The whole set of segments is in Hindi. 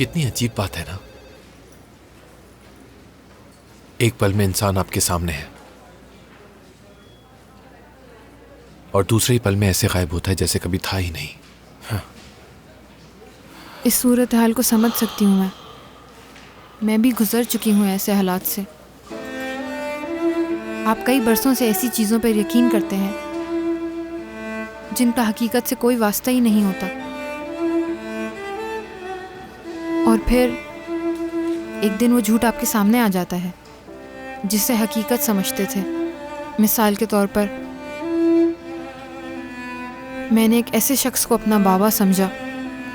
कितनी अजीब बात है ना, एक पल में इंसान आपके सामने है और दूसरे ही पल में ऐसे गायब होता है जैसे कभी था ही नहीं। हाँ। इस सूरत हाल को समझ सकती हूँ मैं भी गुजर चुकी हूँ ऐसे हालात से। आप कई बरसों से ऐसी चीज़ों पर यकीन करते हैं जिनका हकीकत से कोई वास्ता ही नहीं होता, और फिर एक दिन वो झूठ आपके सामने आ जाता है जिसे हकीकत समझते थे। मिसाल के तौर पर मैंने एक ऐसे शख्स को अपना बाबा समझा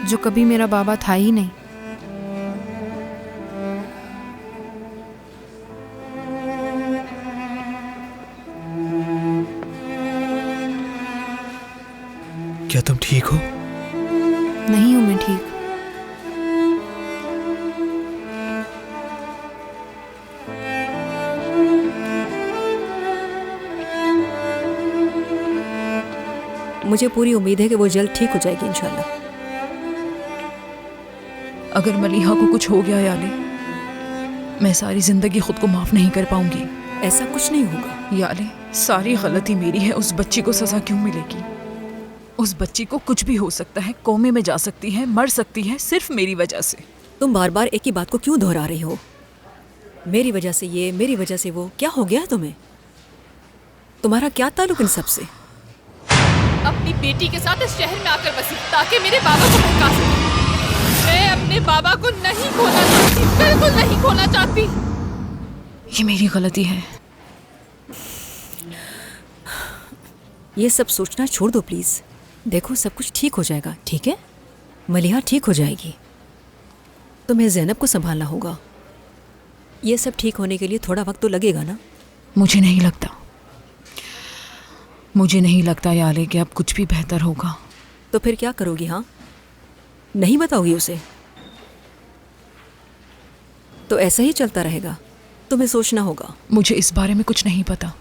जो कभी मेरा बाबा था ही नहीं। क्या तुम ठीक हो? नहीं हूं मैं ठीक। मुझे पूरी उम्मीद है कि वो जल्द ठीक हो जाएगी इंशाल्लाह। अगर मलिहा को कुछ हो गया याले, मैं सारी जिंदगी खुद को माफ नहीं कर पाऊंगी। ऐसा कुछ नहीं होगा याले, सारी गलती मेरी है। उस बच्ची को सजा क्यों मिलेगी? उस बच्ची को कुछ भी हो सकता है, कोमे में जा सकती है, मर सकती है, सिर्फ मेरी वजह से। तुम बार बार एक ही बात को क्यों दोहरा रही हो? मेरी वजह से ये, मेरी वजह से वो। क्या हो गया तुम्हें? तुम्हारा क्या ताल्लुक इन सब से? अपनी बेटी के साथ इस शहर में आकर बसी ताकि मेरे बाबा को भड़का सके। मैं अपने बाबा को नहीं खोना चाहती, बिल्कुल नहीं खोना चाहती। ये मेरी गलती है। ये सब सोचना छोड़ दो प्लीज। देखो सब कुछ ठीक हो जाएगा, ठीक है? मलिहा ठीक हो जाएगी। तुम्हें ज़ैनब को संभालना होगा। ये सब ठीक होने के लिए थोड़ा वक्त तो लगेगा ना? मुझे नहीं लगता, मुझे नहीं लगता याले कि अब कुछ भी बेहतर होगा। तो फिर क्या करोगी? हाँ, नहीं बताओगी उसे? तो ऐसा ही चलता रहेगा। तुम्हें सोचना होगा। मुझे इस बारे में कुछ नहीं पता।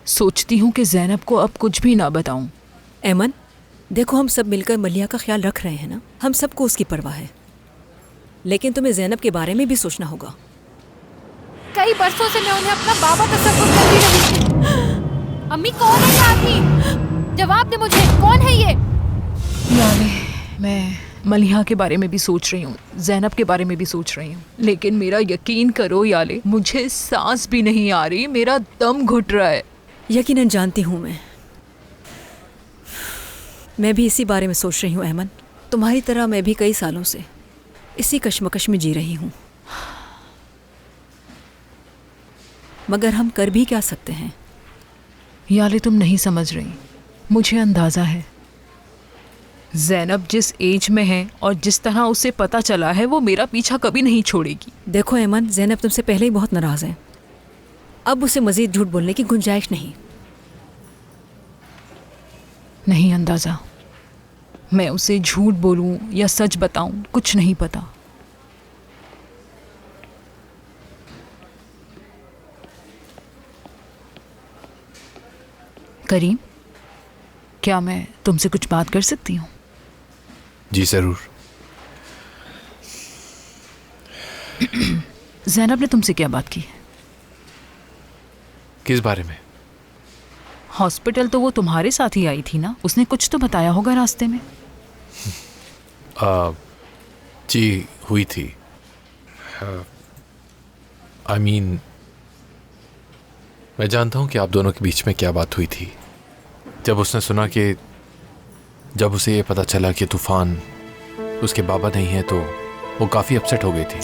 सोचती हूँ कि ज़ैनब को अब कुछ भी ना बताऊं। ऐमन, देखो हम सब मिलकर मलिहा का ख्याल रख रहे हैं ना। हम सबको उसकी परवाह है, लेकिन तुम्हें ज़ैनब के बारे में भी सोचना होगा। कई बरसों से मैं उन्हें अपना बाबा तसव्वुर करती रही थी। अम्मी, कौन है ये आदमी? जवाब दे मुझे, कौन है ये? याले, मैं मलिहा के बारे में भी सोच रही हूँ, ज़ैनब के बारे में भी सोच रही हूँ, लेकिन मेरा यकीन करो याले, मुझे सांस भी नहीं आ रही, मेरा दम घुट रहा है। यकीनन जानती हूँ मैं भी इसी बारे में सोच रही हूँ ऐमन। तुम्हारी तरह मैं भी कई सालों से इसी कश्मकश में जी रही हूँ, मगर हम कर भी क्या सकते हैं? याले, तुम नहीं समझ रही। मुझे अंदाज़ा है ज़ैनब जिस एज में है और जिस तरह उसे पता चला है, वो मेरा पीछा कभी नहीं छोड़ेगी। देखो ऐमन, ज़ैनब तुमसे पहले ही बहुत नाराज़ है। अब उसे मज़ीद झूठ बोलने की गुंजाइश नहीं। नहीं अंदाज़ा, मैं उसे झूठ बोलूं या सच बताऊं, कुछ नहीं पता। करीम, क्या मैं तुमसे कुछ बात कर सकती हूँ? जी ज़रूर। ज़ैनब ने तुमसे क्या बात की? किस बारे में? हॉस्पिटल तो वो तुम्हारे साथ ही आई थी ना, उसने कुछ तो बताया होगा रास्ते में। जी हुई थी। आई मीन, मैं जानता हूँ कि आप दोनों के बीच में क्या बात हुई थी। जब उसने सुना कि जब उसे ये पता चला कि तूफान उसके बाबा नहीं है, तो वो काफ़ी अपसेट हो गई थी।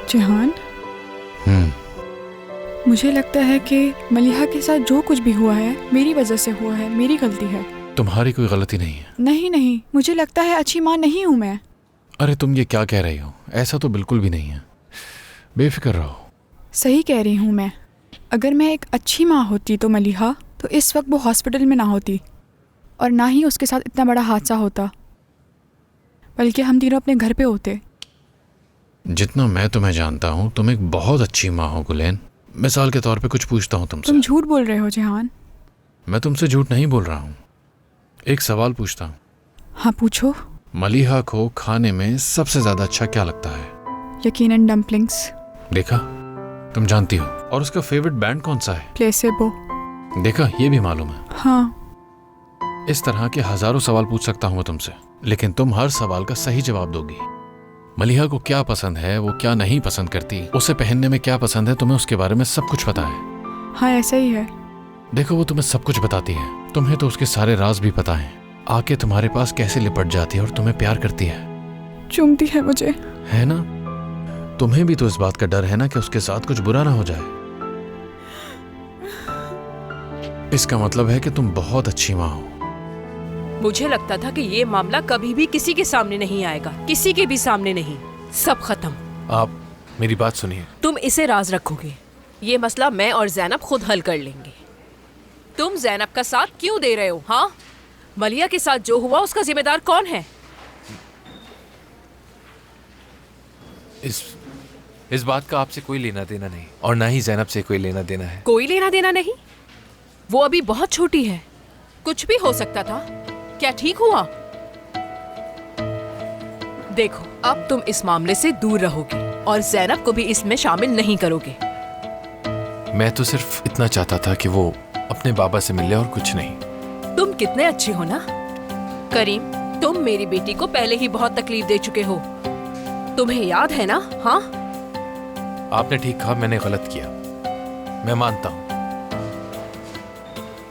जहान, मुझे लगता है कि मलिहा के साथ जो कुछ भी हुआ है मेरी वजह से हुआ है, मेरी गलती है। तुम्हारी कोई गलती नहीं है। नहीं नहीं, मुझे लगता है अच्छी माँ नहीं हूँ मैं। अरे तुम ये क्या कह रही हो? ऐसा तो बिल्कुल भी नहीं है, बेफिक्र रहो। सही कह रही हूँ मैं। अगर मैं एक अच्छी माँ होती तो मलिहा तो इस वक्त वो हॉस्पिटल में ना होती और ना ही उसके साथ इतना बड़ा हादसा होता, बल्कि हम तीनों अपने घर पे होते। जितना मैं तुम्हें जानता हूँ, तुम एक बहुत अच्छी माँ हो गुलेन। मिसाल के तौर पे कुछ पूछता हूँ तुमसे। तुम झूठ बोल रहे हो जहान। मैं तुमसे झूठ नहीं बोल रहा हूँ। एक सवाल पूछता हूँ, हाँ पूछो। मलिहा को खाने में सबसे ज्यादा अच्छा क्या लगता है? यकीनन डम्पलिंग्स। देखा, तुम जानती हो। और उसका फेवरेट बैंड कौन सा है? प्लेसेबो। देखा, ये भी मालूम है। हाँ। इस तरह के हजारों सवाल पूछ सकता हूँ मैं तुमसे, लेकिन तुम हर सवाल का सही जवाब दोगी। मलिहा को क्या पसंद है, वो क्या नहीं पसंद करती, उसे पहनने में क्या पसंद है, तुम्हें उसके बारे में सब कुछ पता है। हाँ ऐसा ही है। देखो, वो तुम्हें सब कुछ बताती है। तुम्हें तो उसके सारे राज भी पता हैं। आके तुम्हारे पास कैसे लिपट जाती है और तुम्हें प्यार करती है। चूमती है मुझे। है ना? तुम्हें भी तो इस बात का डर है ना कि उसके साथ कुछ बुरा ना हो जाए। इसका मतलब है कि तुम बहुत अच्छी माँ हो। मुझे लगता था कि ये मामला कभी भी किसी के सामने नहीं आएगा, किसी के भी सामने नहीं। सब खत्म। आप मेरी बात सुनिए। तुम इसे राज रखोगे। ये मसला मैं और ज़ैनब खुद हल कर लेंगे। तुम ज़ैनब का साथ क्यों दे रहे हो? हाँ, मलिया के साथ जो हुआ उसका जिम्मेदार कौन है? इस बात का आपसे कोई लेना देना नहीं, और ना ही ज़ैनब से कोई लेना देना है। कोई लेना देना नहीं? वो अभी बहुत छोटी है, कुछ भी हो सकता था। क्या ठीक हुआ? देखो, अब तुम इस मामले से दूर रहोगे और ज़ैनब को भी इसमें शामिल नहीं करोगे। मैं तो सिर्फ इतना चाहता था कि वो अपने बाबा से मिले और कुछ नहीं। तुम कितने अच्छे हो ना करीम, तुम मेरी बेटी को पहले ही बहुत तकलीफ दे चुके हो। तुम्हें याद है ना? हाँ, आपने ठीक कहा, मैंने गलत किया, मैं मानता हूं।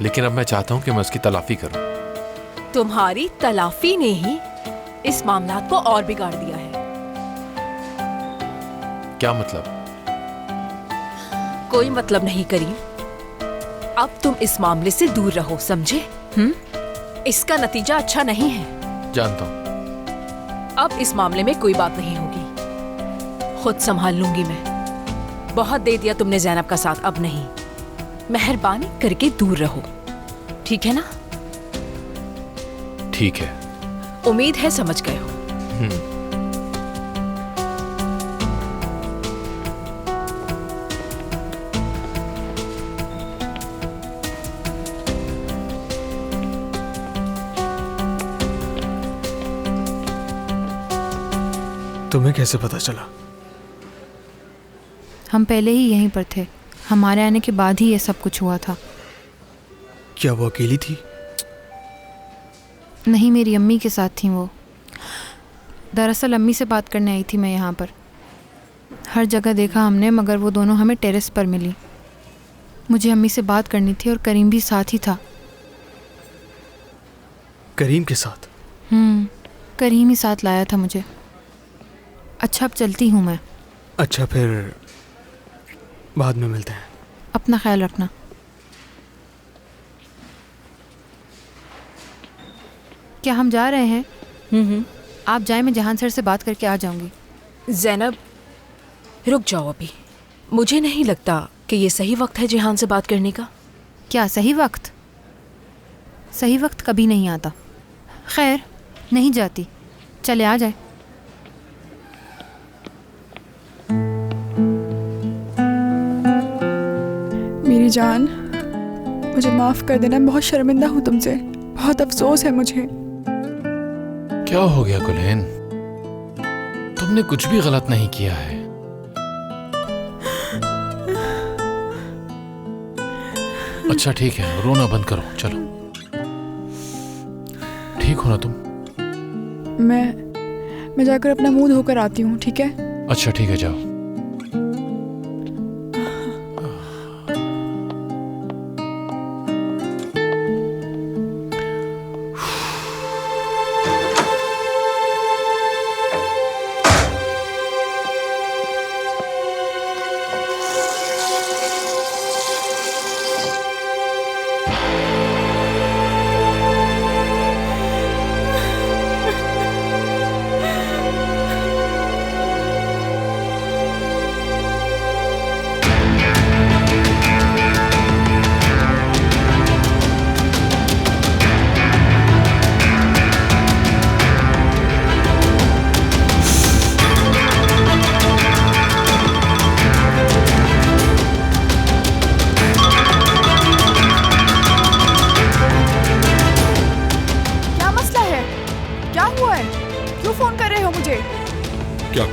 लेकिन अब मैं चाहता हूं कि मैं उसकी तलाफी करूं। तुम्हारी तलाफी ने ही इस मामला को और बिगाड़ दिया है। क्या मतलब? कोई मतलब नहीं करीम। अब तुम इस मामले से दूर रहो, समझे? इसका नतीजा अच्छा नहीं है। जानता हूं। अब इस मामले में कोई बात नहीं होगी, खुद संभाल लूंगी मैं। बहुत दे दिया तुमने ज़ैनब का साथ, अब नहीं। मेहरबानी करके दूर रहो, ठीक है ना? ठीक है। उम्मीद है समझ गए हो। तुम्हें कैसे पता चला? हम पहले ही यहीं पर थे। हमारे आने के बाद ही ये सब कुछ हुआ था। क्या वो अकेली थी? नहीं, मेरी अम्मी के साथ थी वो। दरअसल अम्मी से बात करने आई थी मैं यहाँ पर। हर जगह देखा हमने, मगर वो दोनों हमें टेरेस पर मिली। मुझे अम्मी से बात करनी थी और करीम भी साथ ही था। करीम के साथ? करीम ही साथ लाया था मुझे। अच्छा, अब चलती हूँ मैं। अच्छा, फिर बाद में मिलते हैं। अपना ख्याल रखना। क्या हम जा रहे हैं? आप जाए, मैं जहान सर से बात करके आ जाऊंगी। ज़ैनब, रुक जाओ अभी। मुझे नहीं लगता कि ये सही वक्त है जिहान से बात करने का। क्या सही वक्त? सही वक्त कभी नहीं आता। खैर, नहीं जाती, चले आ जाए। मेरी जान, मुझे माफ़ कर देना, मैं बहुत शर्मिंदा हूँ तुमसे। बहुत अफसोस है मुझे। क्या हो गया गुलहन? तुमने कुछ भी गलत नहीं किया है। अच्छा ठीक है, रोना बंद करो, चलो। ठीक हो ना तुम? मैं जाकर अपना मुंह धोकर आती हूँ, ठीक है? अच्छा ठीक है, जाओ।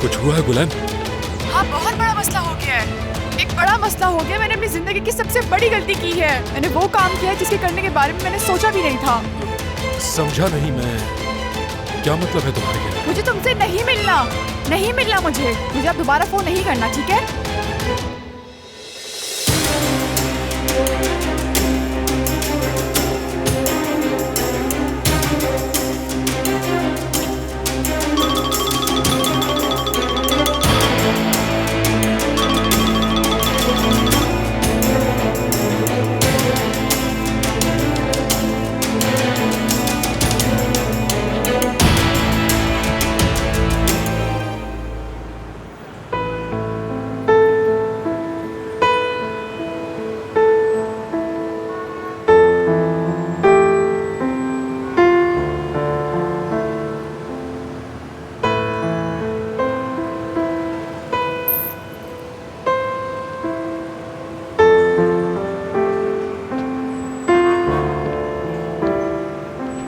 कुछ हुआ है बुलंद? हाँ, बहुत बड़ा मसला हो गया है। एक बड़ा मसला हो गया। मैंने अपनी जिंदगी की सबसे बड़ी गलती की है। मैंने वो काम किया है जिसके करने के बारे में मैंने सोचा भी नहीं था। समझा नहीं मैं। क्या मतलब है तुम्हारे कहने? मुझे तुमसे नहीं मिलना मुझे अब दोबारा फोन नहीं करना, ठीक है?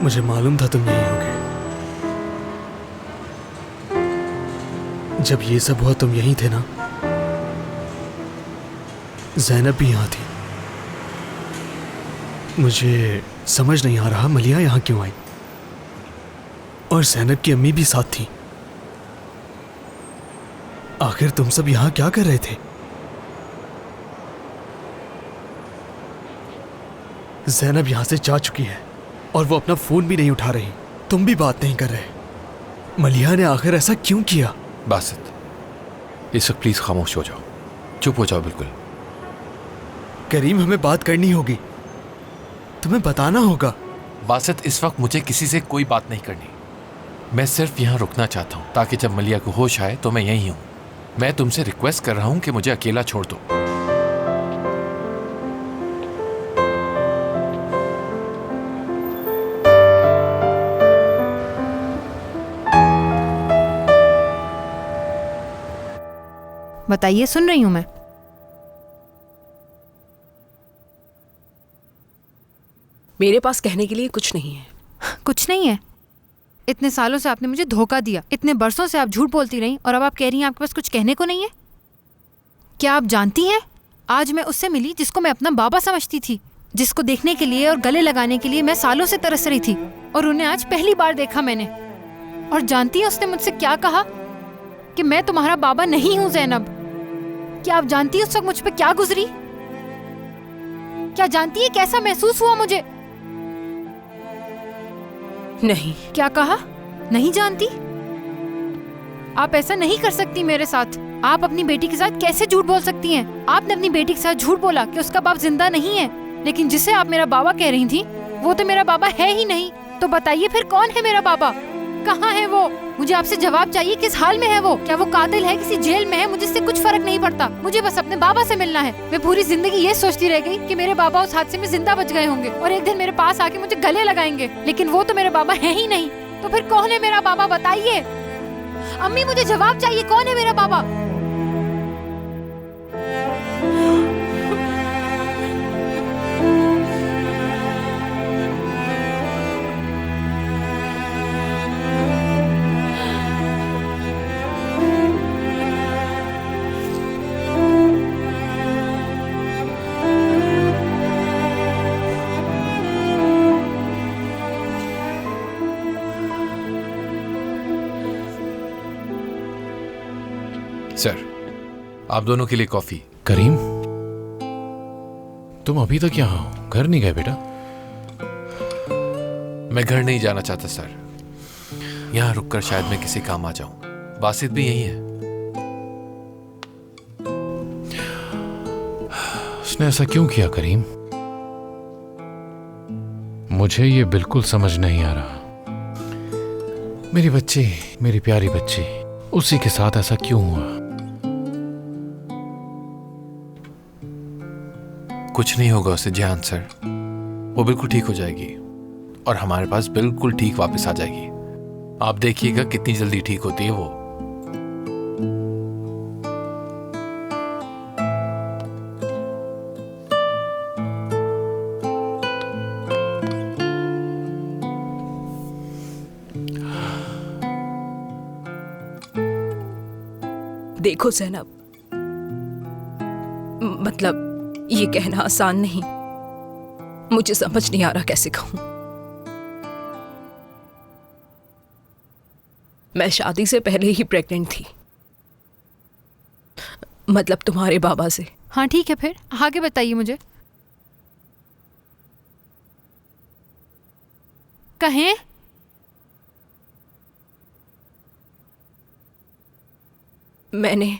मुझे मालूम था तुम यही होगे। जब ये सब हुआ तुम यहीं थे ना? ज़ैनब भी यहाँ थी। मुझे समझ नहीं आ रहा मलिहा यहाँ क्यों आई, और ज़ैनब की अम्मी भी साथ थी। आखिर तुम सब यहाँ क्या कर रहे थे? ज़ैनब यहाँ से जा चुकी है और वो अपना फोन भी नहीं उठा रही। तुम भी बात नहीं कर रहे। मलिहा ने आखिर ऐसा क्यों किया? बासित, इस वक्त प्लीज खामोश हो जाओ, चुप हो जाओ बिल्कुल। करीम, हमें बात करनी होगी, तुम्हें बताना होगा। बासित, इस वक्त मुझे किसी से कोई बात नहीं करनी। मैं सिर्फ यहाँ रुकना चाहता हूँ ताकि जब मलिहा को होश आए तो मैं यहीं हूँ। मैं तुमसे रिक्वेस्ट कर रहा हूँ कि मुझे अकेला छोड़ दो। बताइए, सुन रही हूँ मैं। मेरे पास कहने के लिए कुछ नहीं है। कुछ नहीं है? इतने सालों से आपने मुझे धोखा दिया, इतने बरसों से आप झूठ बोलती रही, और अब आप कह रही हैं आपके पास कुछ कहने को नहीं है? क्या आप जानती हैं, आज मैं उससे मिली जिसको मैं अपना बाबा समझती थी, जिसको देखने के लिए और गले लगाने के लिए मैं सालों से तरस रही थी, और उन्हें आज पहली बार देखा मैंने। और जानती है उसने मुझसे क्या कहा? कि मैं तुम्हारा बाबा नहीं हूं ज़ैनब। क्या आप जानती है उस वक्त मुझ पे क्या गुजरी? क्या जानती है कैसा महसूस हुआ मुझे? नहीं। क्या कहा? नहीं जानती? आप ऐसा नहीं कर सकती मेरे साथ। आप अपनी बेटी के साथ कैसे झूठ बोल सकती हैं? आपने अपनी बेटी के साथ झूठ बोला कि उसका बाप जिंदा नहीं है, लेकिन जिसे आप मेरा बाबा कह रही थी वो तो मेरा बाबा है ही नहीं। तो बताइए फिर कौन है मेरा बाबा? कहाँ है वो? मुझे आपसे जवाब चाहिए। किस हाल में है वो? क्या वो कातिल है, किसी जेल में है? मुझे इससे कुछ फर्क नहीं पड़ता। मुझे बस अपने बाबा से मिलना है। मैं पूरी जिंदगी ये सोचती रह गई कि मेरे बाबा उस हादसे में जिंदा बच गए होंगे और एक दिन मेरे पास आके मुझे गले लगाएंगे, लेकिन वो तो मेरे बाबा है ही नहीं। तो फिर कौन है मेरा बाबा? बताइए अम्मी, मुझे जवाब चाहिए। कौन है मेरा बाबा? सर, आप दोनों के लिए कॉफी। करीम, तुम अभी तक यहाँ हो? घर नहीं गए बेटा? मैं घर नहीं जाना चाहता सर। यहाँ रुककर शायद मैं किसी काम आ जाऊं। बासित भी यही है। उसने ऐसा क्यों किया करीम? मुझे ये बिल्कुल समझ नहीं आ रहा। मेरी बच्ची, मेरी प्यारी बच्ची, उसी के साथ ऐसा क्यों हुआ? कुछ नहीं होगा उसे जिहान सर, वो बिल्कुल ठीक हो जाएगी और हमारे पास बिल्कुल ठीक वापस आ जाएगी। आप देखिएगा कितनी जल्दी ठीक होती है वो। देखो ज़ैनब, मतलब ये कहना आसान नहीं, मुझे समझ नहीं आ रहा कैसे कहूं। मैं शादी से पहले ही प्रेग्नेंट थी, मतलब तुम्हारे बाबा से। हाँ ठीक है, फिर आगे बताइए मुझे। कहें। मैंने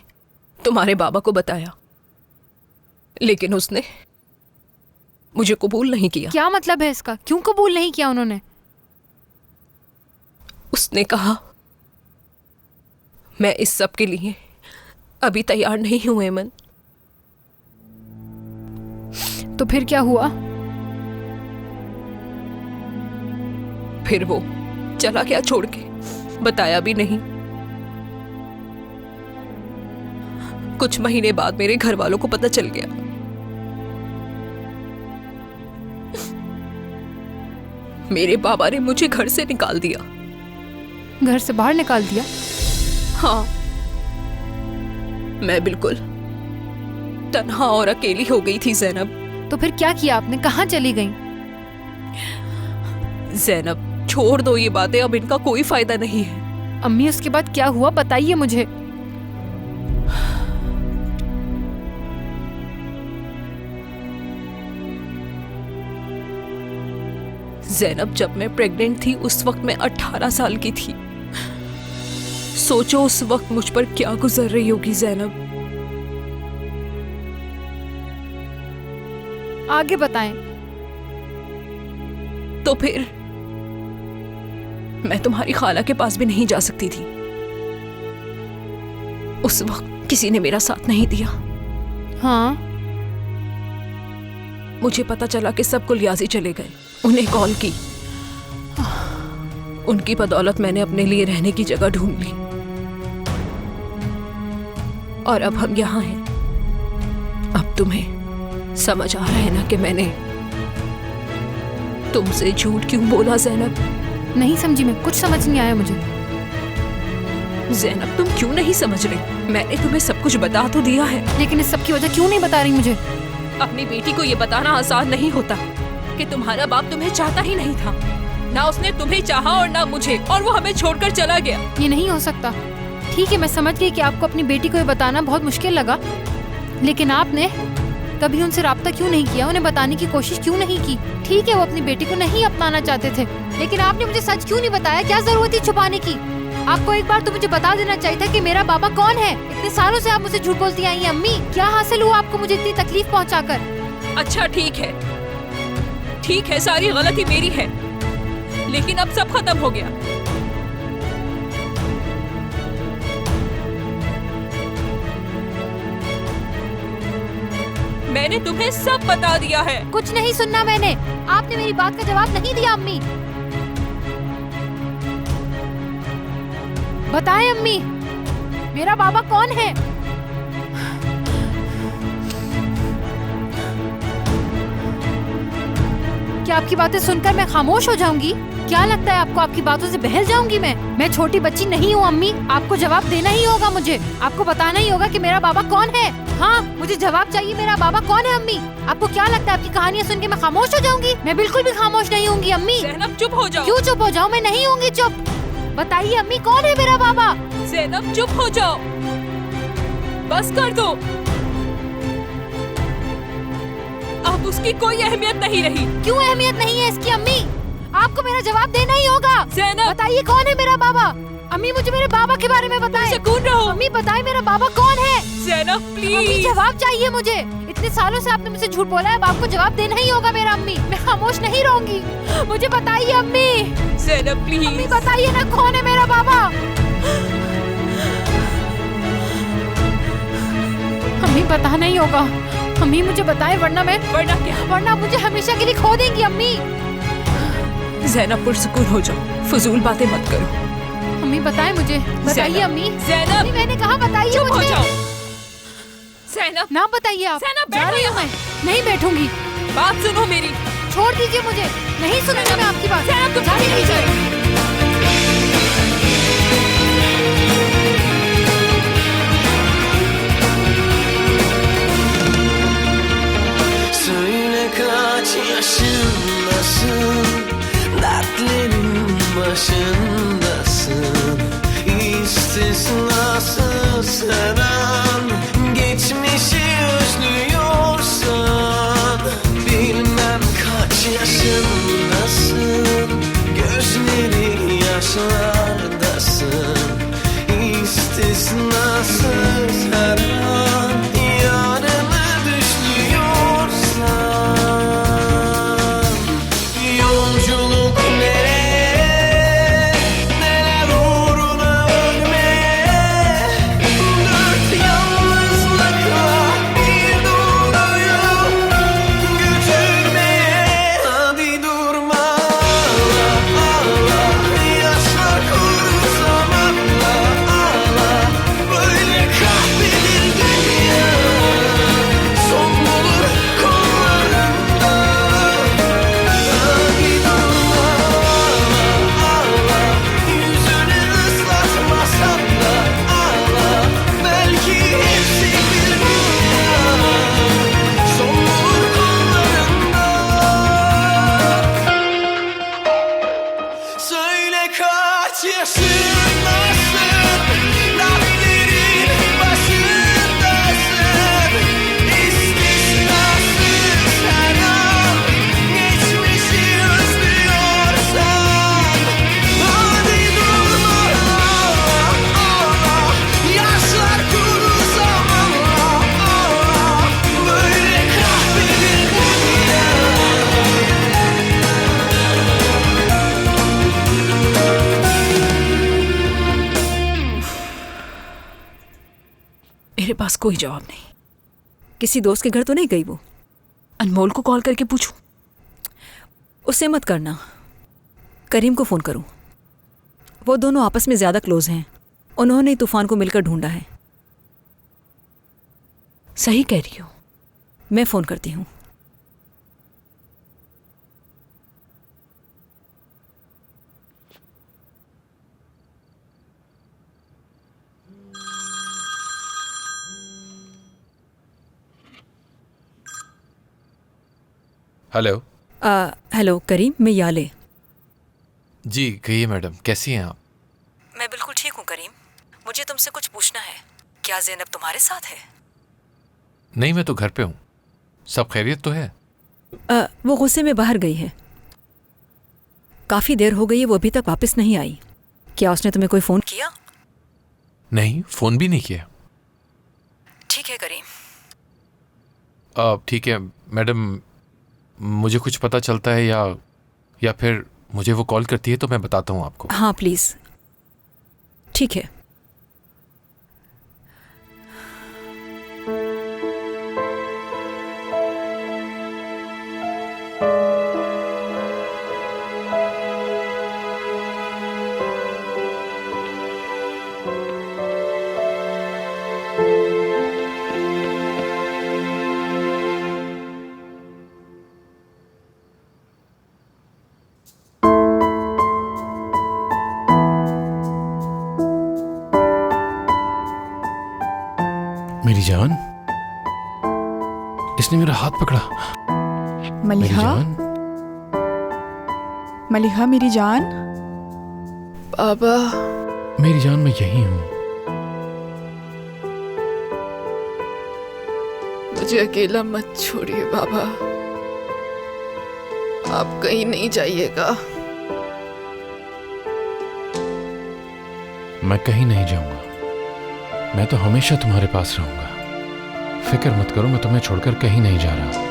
तुम्हारे बाबा को बताया, लेकिन उसने मुझे कबूल नहीं किया। क्या मतलब है इसका? क्यों कबूल नहीं किया उन्होंने? उसने कहा मैं इस सब के लिए अभी तैयार नहीं हूं एमन। तो फिर क्या हुआ? फिर वो चला गया छोड़ के, बताया भी नहीं। कुछ महीने बाद मेरे घर वालों को पता चल गया। मेरे बाबा ने मुझे घर से निकाल दिया। घर से बाहर निकाल दिया? हाँ, मैं बिल्कुल तन्हा और अकेली हो गई थी ज़ैनब। तो फिर क्या किया आपने? कहाँ चली गई? ज़ैनब छोड़ दो ये बातें, अब इनका कोई फायदा नहीं है। अम्मी उसके बाद क्या हुआ बताइए मुझे। ज़ैनब जब मैं प्रेग्नेंट थी उस वक्त मैं 18 साल की थी। सोचो उस वक्त मुझ पर क्या गुजर रही होगी ज़ैनब। आगे बताएं। तो फिर मैं तुम्हारी खाला के पास भी नहीं जा सकती थी। उस वक्त किसी ने मेरा साथ नहीं दिया। हाँ, मुझे पता चला कि सब कुलियाजी चले गए। उन्हें कॉल की, उनकी बदौलत मैंने अपने लिए रहने की जगह ढूंढ ली और अब हम यहाँ हैं। अब तुम्हें समझ आ रहा है ना कि मैंने तुमसे झूठ क्यों बोला ज़ैनब? नहीं समझी मैं, कुछ समझ नहीं आया मुझे। ज़ैनब तुम क्यों नहीं समझ रही? मैंने तुम्हें सब कुछ बता तो दिया है, लेकिन इस सब की वजह क्यों नहीं बता रही मुझे? अपनी बेटी को ये बताना आसान नहीं होता कि तुम्हारा बाप तुम्हें चाहता ही नहीं था। ना उसने तुम्हें चाहा और ना मुझे, और वो हमें छोड़कर चला गया। ये नहीं हो सकता। ठीक है, मैं समझ गई कि आपको अपनी बेटी को ये बताना बहुत मुश्किल लगा, लेकिन आपने कभी उनसे राब्ता क्यों नहीं किया? उन्हें बताने की कोशिश क्यों नहीं की? ठीक है, वो अपनी बेटी को नहीं अपनाना चाहते थे, लेकिन आपने मुझे सच क्यों नहीं बताया? क्या जरूरत थी छुपाने की? आपको एक बार तो मुझे बता देना चाहिए था कि मेरा बाबा कौन है। इतने सालों से आप मुझसे झूठ बोलती आई हैं अम्मी। क्या हासिल हुआ आपको मुझे इतनी तकलीफ पहुंचाकर? अच्छा ठीक है, सारी गलती मेरी है, लेकिन अब सब खत्म हो गया। मैंने तुम्हें सब बता दिया है। कुछ नहीं सुनना मैंने। आपने मेरी बात का जवाब नहीं दिया अम्मी। बताएं अम्मी, मेरा बाबा कौन है? क्या आपकी बातें सुनकर मैं खामोश हो जाऊंगी? क्या लगता है आपको आपकी बातों से बहल जाऊंगी मैं छोटी बच्ची नहीं हूँ अम्मी। आपको जवाब देना ही होगा मुझे। आपको बताना ही होगा कि मेरा बाबा कौन है। हाँ, मुझे जवाब चाहिए, मेरा बाबा कौन है अम्मी? आपको क्या लगता है आपकी कहानियाँ सुन के मैं खामोश हो जाऊंगी? मैं बिल्कुल भी खामोश नहीं होंगी अम्मी। ज़ैनब चुप हो जाओ। क्यों चुप हो जाऊँ? मैं नहीं होंगी चुप। बताइए अम्मी, कौन है मेरा बाबा? ज़ैनब चुप हो जाओ, बस कर दो। अब उसकी कोई अहमियत नहीं रही। क्यों अहमियत नहीं है इसकी अम्मी? आपको मेरा जवाब देना ही होगा। ज़ैनब बताइए कौन है मेरा बाबा? अम्मी मुझे मेरे बाबा के बारे में बताएं। सुकून रहो। अम्मी बताएं मेरा बाबा कौन है? ज़ैनब प्लीज। अम्मी जवाब चाहिए मुझे। इतने सालों से आपने मुझसे झूठ बोला है, अब आपको जवाब देना ही होगा मेरा अम्मी। मैं खामोश नहीं रहूंगी। मुझे बताइए अम्मी। ज़ैनब प्लीज। अम्मी बताइए ना कौन है मेरा बाबा? अम्मी बताना ही होगा। अम्मी मुझे बताएं, वरना क्या? वरना मुझे हमेशा के लिए खो देंगी अम्मी। ज़ैनब पुरसुकून हो जाओ, फजूल बातें मत करो। अम्मी बताएं मुझे, बताइए अम्मी। ज़ैनब मैंने कहा बताइए मुझे। हो जाओ। ज़ैनब ना बताइए आप। ज़ैनब जा रही हूँ मैं, नहीं बैठूंगी। बात सुनो मेरी। छोड़ दीजिए मुझे, नहीं सुनूंगी मैं आपकी बात। ज़ैनब तुम जाने दीजिए। istisnasız her an yarına düşünüyorsan yolculuk nereye, neler uğruna ölmeye, dört yalnızlıkla bir doğruyu götürmeye. Hadi durma, ağla, yaşlar kuru zamanla ağla. Böyle kahvedir dünya, son bulur kollarında. Hadi durma, ağla, yüzünü ıslatmasan da ağla. Belki hepsi bir dünya, son bulur kollarında. Söyle kaç yaşındasın, dertlerin başındasın. İstisnasız her an geçmişi özlüyorsan. Hadi durma, ağla, yaşlar kuru zamanla ağla. Böyle kahvedir dünya. मेरे पास कोई जवाब नहीं। किसी दोस्त के घर तो नहीं गई वो? अनमोल को कॉल करके पूछूं? उससे मत करना, करीम को फ़ोन करूं। वो दोनों आपस में ज़्यादा क्लोज हैं, उन्होंने ही तूफान को मिलकर ढूंढा है। सही कह रही हो। मैं फ़ोन करती हूँ। हेलो। हेलो करीम, मैं याले। जी कहिए मैडम, कैसी हैं आप? मैं बिल्कुल ठीक हूँ करीम। मुझे तुमसे कुछ पूछना है। क्या ज़ैनब तुम्हारे साथ है? नहीं, मैं तो घर पे हूँ। सब खैरियत तो है? वो गुस्से में बाहर गई है। काफ़ी देर हो गई है, वो अभी तक वापस नहीं आई। क्या उसने तुम्हें कोई फ़ोन किया? नहीं, फ़ोन भी नहीं किया। ठीक है करीम। ठीक है मैडम, मुझे कुछ पता चलता है या फिर मुझे वो कॉल करती है तो मैं बताता हूँ आपको। हाँ प्लीज़। ठीक है। मेरी जान, इसने मेरा हाथ पकड़ा। मेरी मलिहा, जान, मलिहा मेरी जान। बाबा, मेरी जान, मैं यही हूँ। मुझे अकेला मत छोड़िए बाबा। आप कहीं नहीं जाइएगा। मैं कहीं नहीं जाऊंगा। मैं तो हमेशा तुम्हारे पास रहूंगा। फिक्र मत करो, मैं तुम्हें छोड़कर कहीं नहीं जा रहा।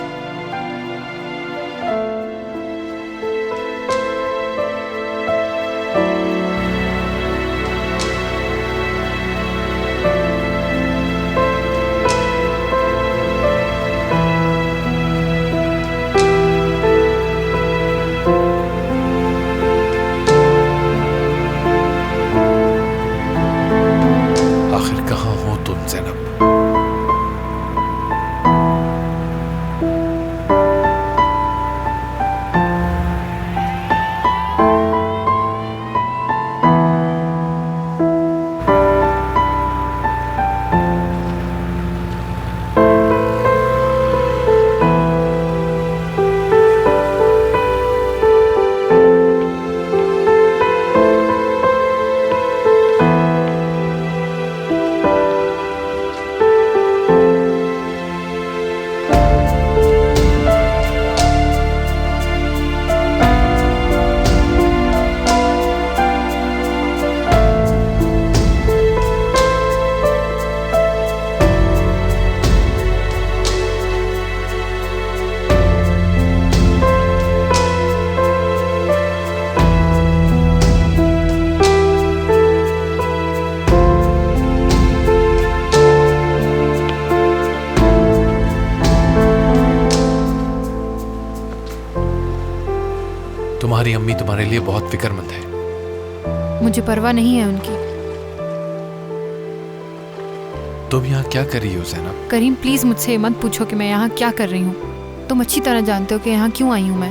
आखिर कहाँ हो तुम ज़ैनब? तुम्हारी अम्मी तुम्हारे लिए बहुत फिक्रमंद है। मुझे परवाह नहीं है उनकी। तुम यहाँ क्या कर रही हो ज़ैनब? करीम प्लीज मुझसे ये मत पूछो कि मैं यहाँ क्या कर रही हूँ। तुम अच्छी तरह जानते हो कि यहाँ क्यों आई हूँ मैं।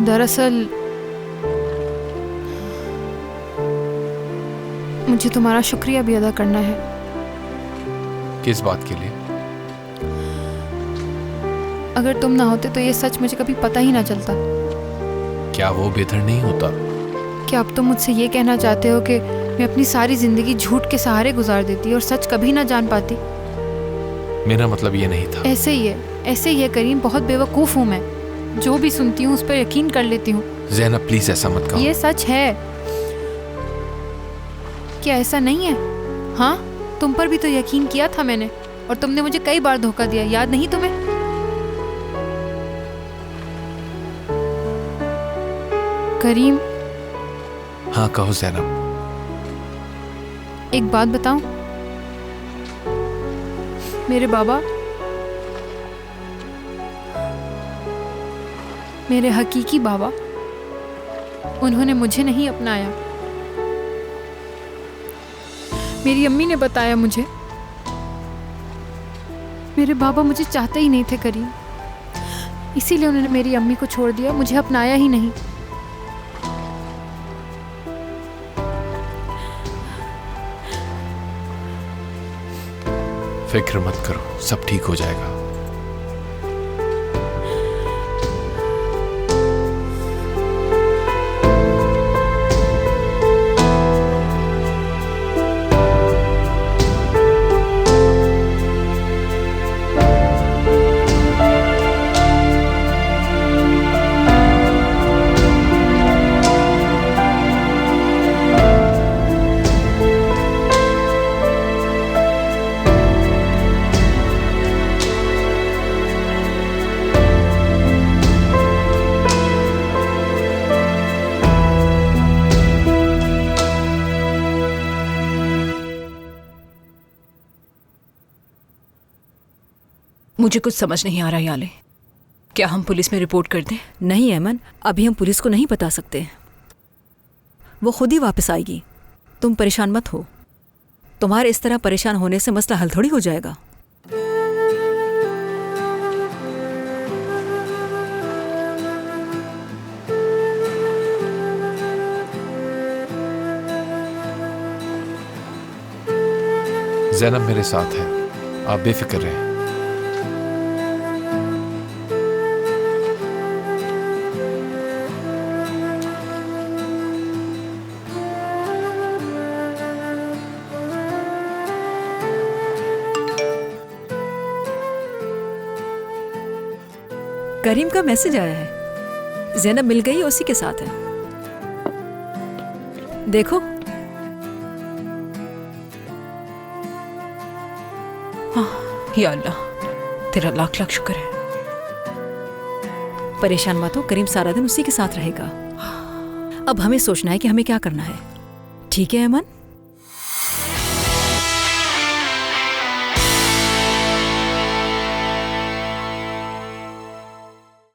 दरअसल मुझे तुम्हारा शुक्रिया भी अदा करना है। किस बात के लिए? अगर तुम ना होते तो ये सच मुझे कभी पता ही ना चलता। क्या वो बेहतर नहीं होता? क्या अब तुम मुझसे ये कहना चाहते हो कि मैं अपनी सारी जिंदगी झूठ के सहारे गुजार देती और सच कभी ना जान पाती? मेरा मतलब ये नहीं था। ऐसे ही है करीम, बहुत बेवकूफ़ हूँ मैं। जो भी सुनती हूँ उस पर यकीन कर लेती हूँ। ज़ैनब प्लीज ऐसा मत कहो। ये सच है। क्या ऐसा नहीं है? हाँ, तुम पर भी तो यकीन किया था मैंने और तुमने मुझे कई बार धोखा दिया, याद नहीं तुम्हें? करीम। हाँ कहो ज़ैनब। एक बात बताऊं? मेरे बाबा, मेरे हकीकी बाबा, उन्होंने मुझे नहीं अपनाया। मेरी अम्मी ने बताया मुझे। मेरे बाबा मुझे चाहते ही नहीं थे करीम, इसीलिए उन्होंने मेरी अम्मी को छोड़ दिया, मुझे अपनाया ही नहीं। फिक्र मत करो, सब ठीक हो जाएगा। मुझे कुछ समझ नहीं आ रहा याले। क्या हम पुलिस में रिपोर्ट कर दें? नहीं ऐमन, अभी हम पुलिस को नहीं बता सकते। वो खुद ही वापस आएगी। तुम परेशान मत हो। तुम्हारे इस तरह परेशान होने से मसला हल थोड़ी हो जाएगा। ज़ैनब मेरे साथ है, आप बेफिक्र रहें। करीम का मैसेज आया है। ज़ैनब मिल गई, उसी के साथ है। देखो। हाँ, या अल्लाह, तेरा लाख लाख शुक्र है। परेशान मत हो, करीम सारा दिन उसी के साथ रहेगा। अब हमें सोचना है कि हमें क्या करना है। ठीक है अमन?